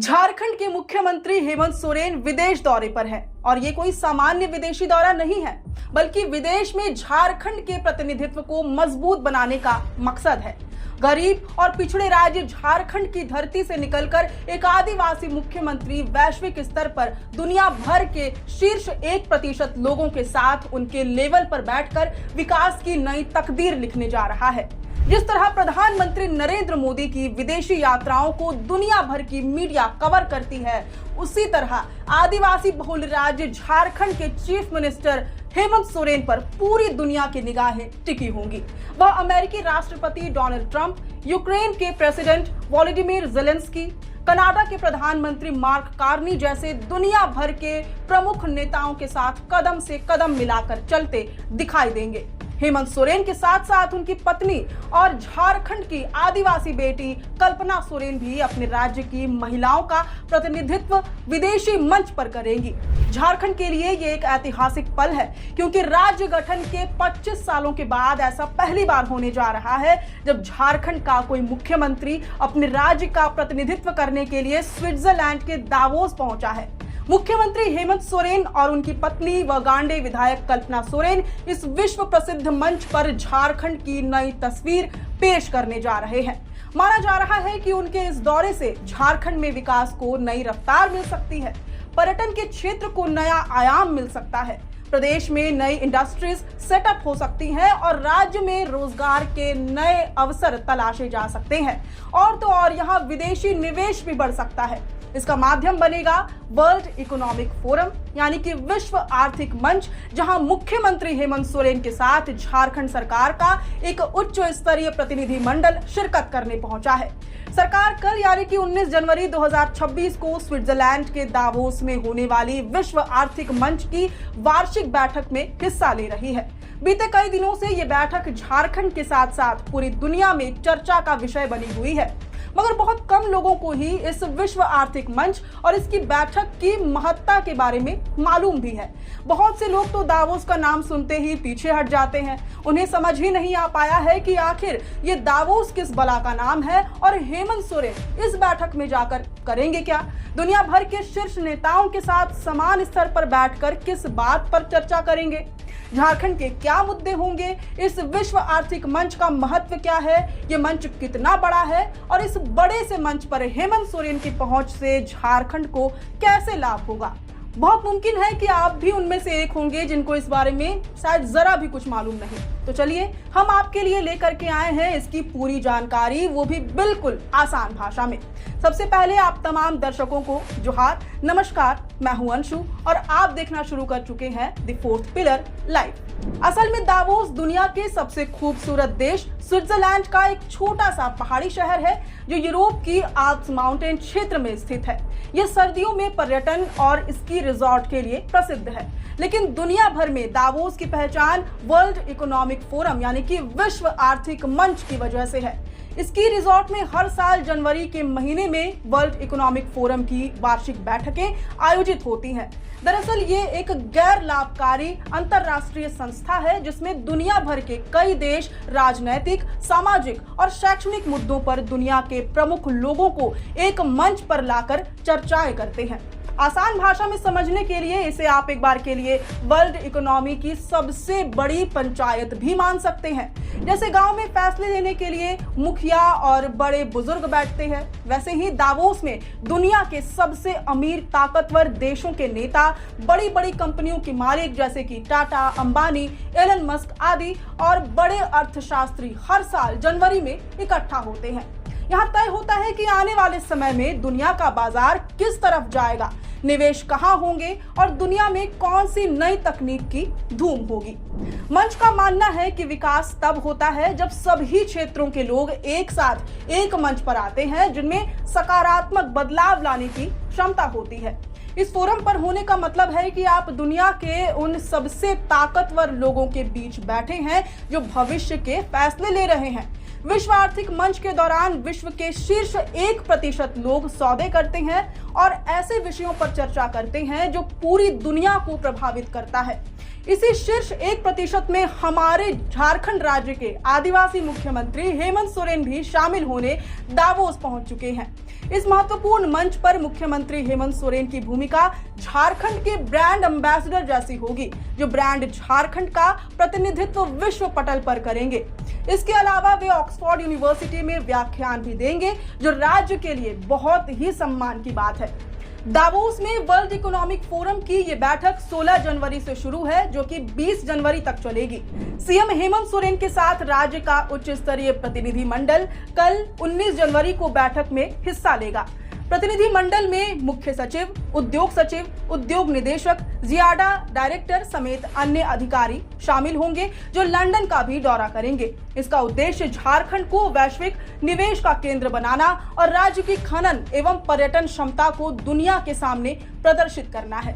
झारखंड के मुख्यमंत्री हेमंत सोरेन विदेश दौरे पर है और ये कोई सामान्य विदेशी दौरा नहीं है, बल्कि विदेश में झारखंड के प्रतिनिधित्व को मजबूत बनाने का मकसद है। गरीब और पिछड़े राज्य झारखंड की धरती से निकलकर एक आदिवासी मुख्यमंत्री वैश्विक स्तर पर दुनिया भर के शीर्ष 1% लोगों के साथ उनके लेवल पर बैठकर विकास की नई तकदीर लिखने जा रहा है। जिस तरह प्रधानमंत्री नरेंद्र मोदी की विदेशी यात्राओं को दुनिया भर की मीडिया कवर करती है, उसी तरह आदिवासी बहुल राज्य झारखंड के चीफ मिनिस्टर हेमंत सोरेन पर पूरी दुनिया की निगाहें टिकी होंगी। वह अमेरिकी राष्ट्रपति डोनाल्ड ट्रंप, यूक्रेन के प्रेसिडेंट वोलोदिमीर ज़ेलेंस्की, कनाडा के प्रधानमंत्री मार्क कार्नी जैसे दुनिया भर के प्रमुख नेताओं के साथ कदम से कदम मिलाकर चलते दिखाई देंगे। हेमंत सोरेन के साथ साथ उनकी पत्नी और झारखंड की आदिवासी बेटी कल्पना सोरेन भी अपने राज्य की महिलाओं का प्रतिनिधित्व विदेशी मंच पर करेंगी। झारखंड के लिए ये एक ऐतिहासिक पल है, क्योंकि राज्य गठन के 25 सालों के बाद ऐसा पहली बार होने जा रहा है जब झारखंड का कोई मुख्यमंत्री अपने राज्य का प्रतिनिधित्व करने के लिए स्विट्जरलैंड के दावोस पहुंचा है। मुख्यमंत्री हेमंत सोरेन और उनकी पत्नी व गांडे विधायक कल्पना सोरेन इस विश्व प्रसिद्ध मंच पर झारखंड की नई तस्वीर पेश करने जा रहे हैं। माना जा रहा है कि उनके इस दौरे से झारखंड में विकास को नई रफ्तार मिल सकती है, पर्यटन के क्षेत्र को नया आयाम मिल सकता है, प्रदेश में नई इंडस्ट्रीज सेटअप हो सकती हैं और राज्य में रोजगार के नए अवसर तलाशे जा सकते हैं। और तो और यहाँ विदेशी निवेश भी बढ़ सकता है। इसका माध्यम बनेगा वर्ल्ड इकोनॉमिक फोरम, यानी कि विश्व आर्थिक मंच, जहां मुख्यमंत्री हेमंत सोरेन के साथ झारखंड सरकार का एक उच्च स्तरीय प्रतिनिधि मंडल शिरकत करने पहुंचा है। सरकार कल यानी कि 19 जनवरी 2026 को स्विट्जरलैंड के दावोस में होने वाली विश्व आर्थिक मंच की वार्षिक बैठक में हिस्सा ले रही है। बीते कई दिनों से ये बैठक झारखंड के साथ साथ पूरी दुनिया में चर्चा का विषय बनी हुई है, मगर बहुत कम लोगों को ही इस विश्व आर्थिक मंच और इसकी बैठक की महत्ता के बारे में मालूम भी है। बहुत से लोग तो दावोस का नाम सुनते ही पीछे हट जाते हैं। उन्हें समझ ही नहीं आ पाया है कि आखिर ये दावोस किस बला का नाम है और हेमंत सोरेन इस बैठक में जाकर करेंगे क्या। दुनिया भर के शीर्ष नेताओं के साथ समान स्तर पर बैठकर किस बात पर चर्चा करेंगे, झारखंड के क्या मुद्दे होंगे, इस विश्व आर्थिक मंच का महत्व क्या है, ये मंच कितना बड़ा है और इस बड़े से मंच पर हेमंत सोरेन की पहुंच से झारखंड को कैसे लाभ होगा। बहुत मुमकिन है कि आप भी उनमें से एक होंगे जिनको इस बारे में शायद जरा भी कुछ मालूम नहीं। तो चलिए हम आपके लिए लेकर के आए हैं इसकी पूरी जानकारी, वो भी बिल्कुल आसान भाषा में। सबसे पहले आप तमाम दर्शकों को जोहार, नमस्कार। मैं हूं अंशु और आप देखना शुरू कर चुके हैं द फोर्थ पिलर लाइव। असल में दावोस दुनिया के सबसे खूबसूरत देश स्विट्जरलैंड का एक छोटा सा पहाड़ी शहर है जो यूरोप की आल्प्स माउंटेन क्षेत्र में स्थित है। यह सर्दियों में पर्यटन और स्की रिजॉर्ट के लिए प्रसिद्ध है, लेकिन दुनिया भर में दावोस की पहचान वर्ल्ड इकोनॉमिक फोरम यानी कि विश्व आर्थिक मंच की वजह से है। स्की रिजॉर्ट में हर साल जनवरी के महीने में वर्ल्ड इकोनॉमिक फोरम की वार्षिक बैठकें आयोजित होती हैं। दरअसल ये एक गैर लाभकारी अंतरराष्ट्रीय संस्था है जिसमें दुनिया भर के कई देश राजनैतिक, सामाजिक और शैक्षणिक मुद्दों पर दुनिया के प्रमुख लोगों को एक मंच पर लाकर चर्चाएं करते हैं। आसान भाषा में समझने के लिए इसे आप एक बार के लिए वर्ल्ड इकोनॉमी की सबसे बड़ी पंचायत भी मान सकते हैं। जैसे गांव में फैसले लेने के लिए मुखिया और बड़े बुजुर्ग बैठते हैं, वैसे ही दावोस में दुनिया के सबसे अमीर ताकतवर देशों के नेता, बड़ी बड़ी कंपनियों के मालिक जैसे कि टाटा, अंबानी, एलन मस्क आदि और बड़े अर्थशास्त्री हर साल जनवरी में इकट्ठा होते हैं। यहाँ तय होता है कि आने वाले समय में दुनिया का बाजार किस तरफ जाएगा, निवेश कहाँ होंगे और दुनिया में कौन सी नई तकनीक की धूम होगी। मंच का मानना है कि विकास तब होता है जब सभी क्षेत्रों के लोग एक साथ एक मंच पर आते हैं जिनमें सकारात्मक बदलाव लाने की क्षमता होती है। इस फोरम पर होने का मतलब है कि आप दुनिया के उन सबसे ताकतवर लोगों के बीच बैठे हैं जो भविष्य के फैसले ले रहे हैं। विश्व आर्थिक मंच के दौरान विश्व के शीर्ष 1% लोग सौदे करते हैं और ऐसे विषयों पर चर्चा करते हैं जो पूरी दुनिया को प्रभावित करता है। इसी शीर्ष 1% में हमारे झारखंड राज्य के आदिवासी मुख्यमंत्री हेमंत सोरेन भी शामिल होने दावोस पहुंच चुके हैं। इस महत्वपूर्ण मंच पर मुख्यमंत्री हेमंत सोरेन की भूमिका झारखंड के ब्रांड एम्बेसडर जैसी होगी, जो ब्रांड झारखंड का प्रतिनिधित्व विश्व पटल पर करेंगे। इसके अलावा वे ऑक्सफोर्ड यूनिवर्सिटी में व्याख्यान भी देंगे, जो राज्य के लिए बहुत ही सम्मान की बात है। दावोस में वर्ल्ड इकोनॉमिक फोरम की ये बैठक 16 जनवरी से शुरू है, जो कि 20 जनवरी तक चलेगी। सीएम हेमंत सोरेन के साथ राज्य का उच्च स्तरीय प्रतिनिधि मंडल कल 19 जनवरी को बैठक में हिस्सा लेगा। प्रतिनिधि मंडल में मुख्य सचिव, उद्योग निदेशक, जियाडा डायरेक्टर समेत अन्य अधिकारी शामिल होंगे, जो लंदन का भी दौरा करेंगे। इसका उद्देश्य झारखंड को वैश्विक निवेश का केंद्र बनाना और राज्य की खनन एवं पर्यटन क्षमता को दुनिया के सामने प्रदर्शित करना है।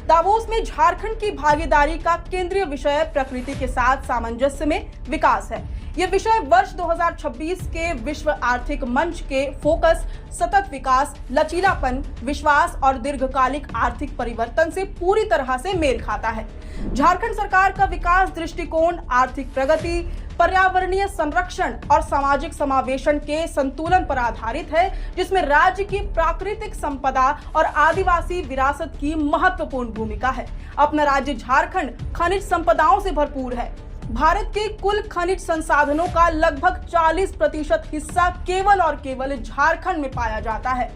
दावोस में झारखंड की भागीदारी का केंद्रीय विषय प्रकृति के साथ सामंजस्य में विकास है। यह विषय वर्ष 2026 के विश्व आर्थिक मंच के फोकस सतत विकास, लचीलापन, विश्वास और दीर्घकालिक आर्थिक परिवर्तन से पूरी तरह से मेल खाता है। झारखंड सरकार का विकास दृष्टिकोण आर्थिक प्रगति, पर्यावरणीय संरक्षण और सामाजिक समावेशन के संतुलन पर आधारित है, जिसमें राज्य की प्राकृतिक संपदा और आदिवासी विरासत की महत्वपूर्ण भूमिका है। अपना राज्य झारखंड खनिज संपदाओं से भरपूर है। भारत के कुल खनिज संसाधनों का लगभग 40% हिस्सा केवल और केवल झारखंड में पाया जाता है।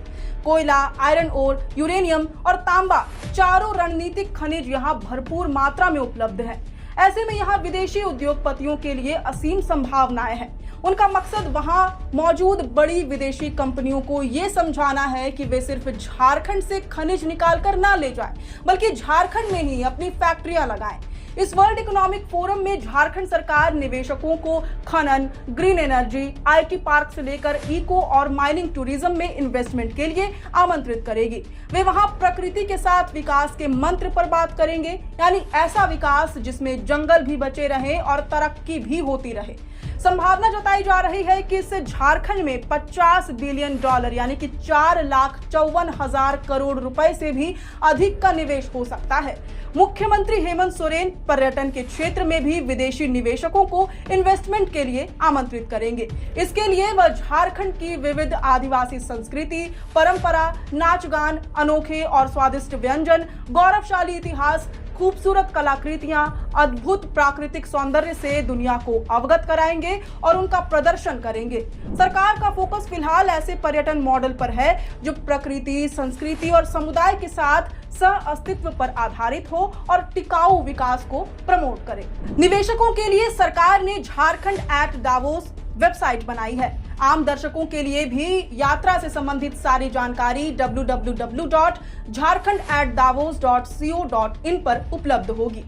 कोयला, आयरन ओर, यूरेनियम और तांबा चारों रणनीतिक खनिज यहाँ भरपूर मात्रा में उपलब्ध है। ऐसे में यहाँ विदेशी उद्योगपतियों के लिए असीम संभावनाएं हैं। उनका मकसद वहां मौजूद बड़ी विदेशी कंपनियों को ये समझाना है कि वे सिर्फ झारखंड से खनिज निकाल कर ना ले जाएं, बल्कि झारखंड में ही अपनी फैक्ट्रियां लगाएं। इस वर्ल्ड इकोनॉमिक फोरम में झारखंड सरकार निवेशकों को खनन, ग्रीन एनर्जी, आईटी पार्क से लेकर इको और माइनिंग टूरिज्म में इन्वेस्टमेंट के लिए आमंत्रित करेगी। वे वहां प्रकृति के साथ विकास के मंत्र पर बात करेंगे, यानी ऐसा विकास जिसमें जंगल भी बचे रहे और तरक्की भी होती रहे। संभावना जताई जा रही है कि इससे झारखंड में $50 बिलियन यानी कि 4,54,000 करोड़ रुपए से भी अधिक का निवेश हो सकता है। मुख्यमंत्री हेमंत सोरेन पर्यटन के क्षेत्र में भी विदेशी निवेशकों को इन्वेस्टमेंट के लिए आमंत्रित करेंगे। इसके लिए वह झारखंड की विविध आदिवासी संस्कृति, परंपरा, नाच गान, अनोखे और स्वादिष्ट व्यंजन, गौरवशाली इतिहास, खूबसूरत कलाकृतियां, अद्भुत प्राकृतिक सौंदर्य से दुनिया को अवगत कराएंगे और उनका प्रदर्शन करेंगे। सरकार का फोकस फिलहाल ऐसे पर्यटन मॉडल पर है जो प्रकृति, संस्कृति और समुदाय के साथ सह अस्तित्व पर आधारित हो और टिकाऊ विकास को प्रमोट करे। निवेशकों के लिए सरकार ने झारखंड@दावोस वेबसाइट बनाई है। आम दर्शकों के लिए भी यात्रा से संबंधित सारी जानकारी www.jharkhand@davos.co.in पर उपलब्ध होगी।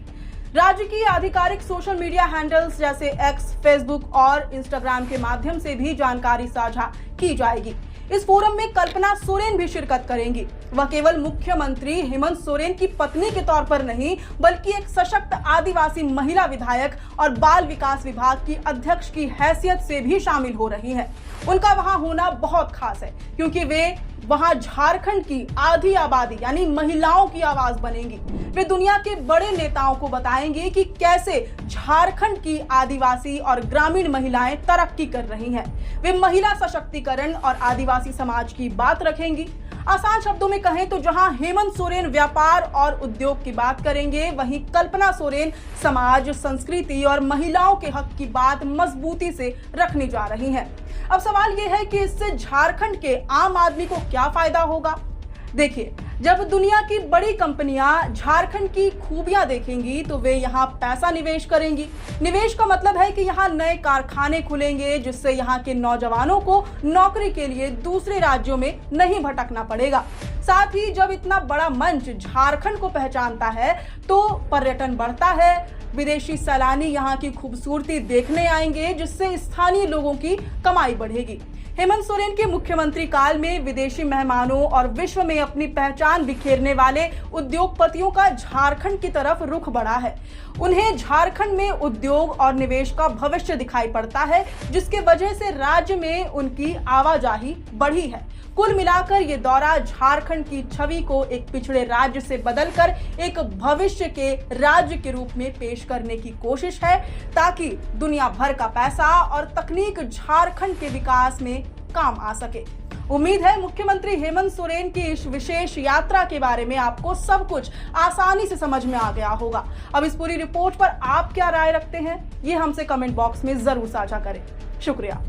राज्य की आधिकारिक सोशल मीडिया हैंडल्स जैसे एक्स, फेसबुक और इंस्टाग्राम के माध्यम से भी जानकारी साझा की जाएगी। इस फोरम में कल्पना सोरेन भी शिरकत करेंगी। वह केवल मुख्यमंत्री हेमंत सोरेन की पत्नी के तौर पर नहीं, बल्कि एक सशक्त आदिवासी महिला विधायक और बाल विकास विभाग की अध्यक्ष की हैसियत से भी शामिल हो रही है। उनका वहां होना बहुत खास है, क्योंकि वे वहां झारखंड की आधी आबादी यानी महिलाओं की आवाज बनेंगी। वे दुनिया के बड़े नेताओं को बताएंगे कि कैसे झारखंड की आदिवासी और ग्रामीण महिलाएं तरक्की कर रही हैं। वे महिला सशक्तिकरण और आदिवासी समाज की बात रखेंगी। आसान शब्दों में कहें तो जहां हेमंत सोरेन व्यापार और उद्योग की बात करेंगे, वहीं कल्पना सोरेन समाज, संस्कृति और महिलाओं के हक की बात मजबूती से रखने जा रही हैं। अब सवाल यह है कि इससे झारखंड के आम आदमी को क्या फायदा होगा? देखिए, जब दुनिया की बड़ी कंपनियां झारखंड की खूबियां देखेंगी तो वे यहाँ पैसा निवेश करेंगी। निवेश का मतलब है कि यहाँ नए कारखाने खुलेंगे, जिससे यहाँ के नौजवानों को नौकरी के लिए दूसरे राज्यों में नहीं भटकना पड़ेगा। साथ ही जब इतना बड़ा मंच झारखंड को पहचानता है तो पर्यटन बढ़ता है। विदेशी सैलानी यहाँ की खूबसूरती देखने आएंगे, जिससे स्थानीय लोगों की कमाई बढ़ेगी। हेमंत सोरेन के मुख्यमंत्री काल में विदेशी मेहमानों और विश्व में अपनी पहचान बिखेरने वाले उद्योगपतियों का झारखंड की तरफ रुख बढ़ा है। उन्हें झारखंड में उद्योग और निवेश का भविष्य दिखाई पड़ता है, जिसके वजह से राज्य में उनकी आवाजाही बढ़ी है। कुल मिलाकर ये दौरा झारखंड की छवि को एक पिछड़े राज्य से बदलकर एक भविष्य के राज्य के रूप में पेश करने की कोशिश है, ताकि दुनिया भर का पैसा और तकनीक झारखंड के विकास में काम आ सके। उम्मीद है मुख्यमंत्री हेमंत सोरेन की इस विशेष यात्रा के बारे में आपको सब कुछ आसानी से समझ में आ गया होगा। अब इस पूरी रिपोर्ट पर आप क्या राय रखते हैं, ये हमसे कमेंट बॉक्स में जरूर साझा करें। शुक्रिया।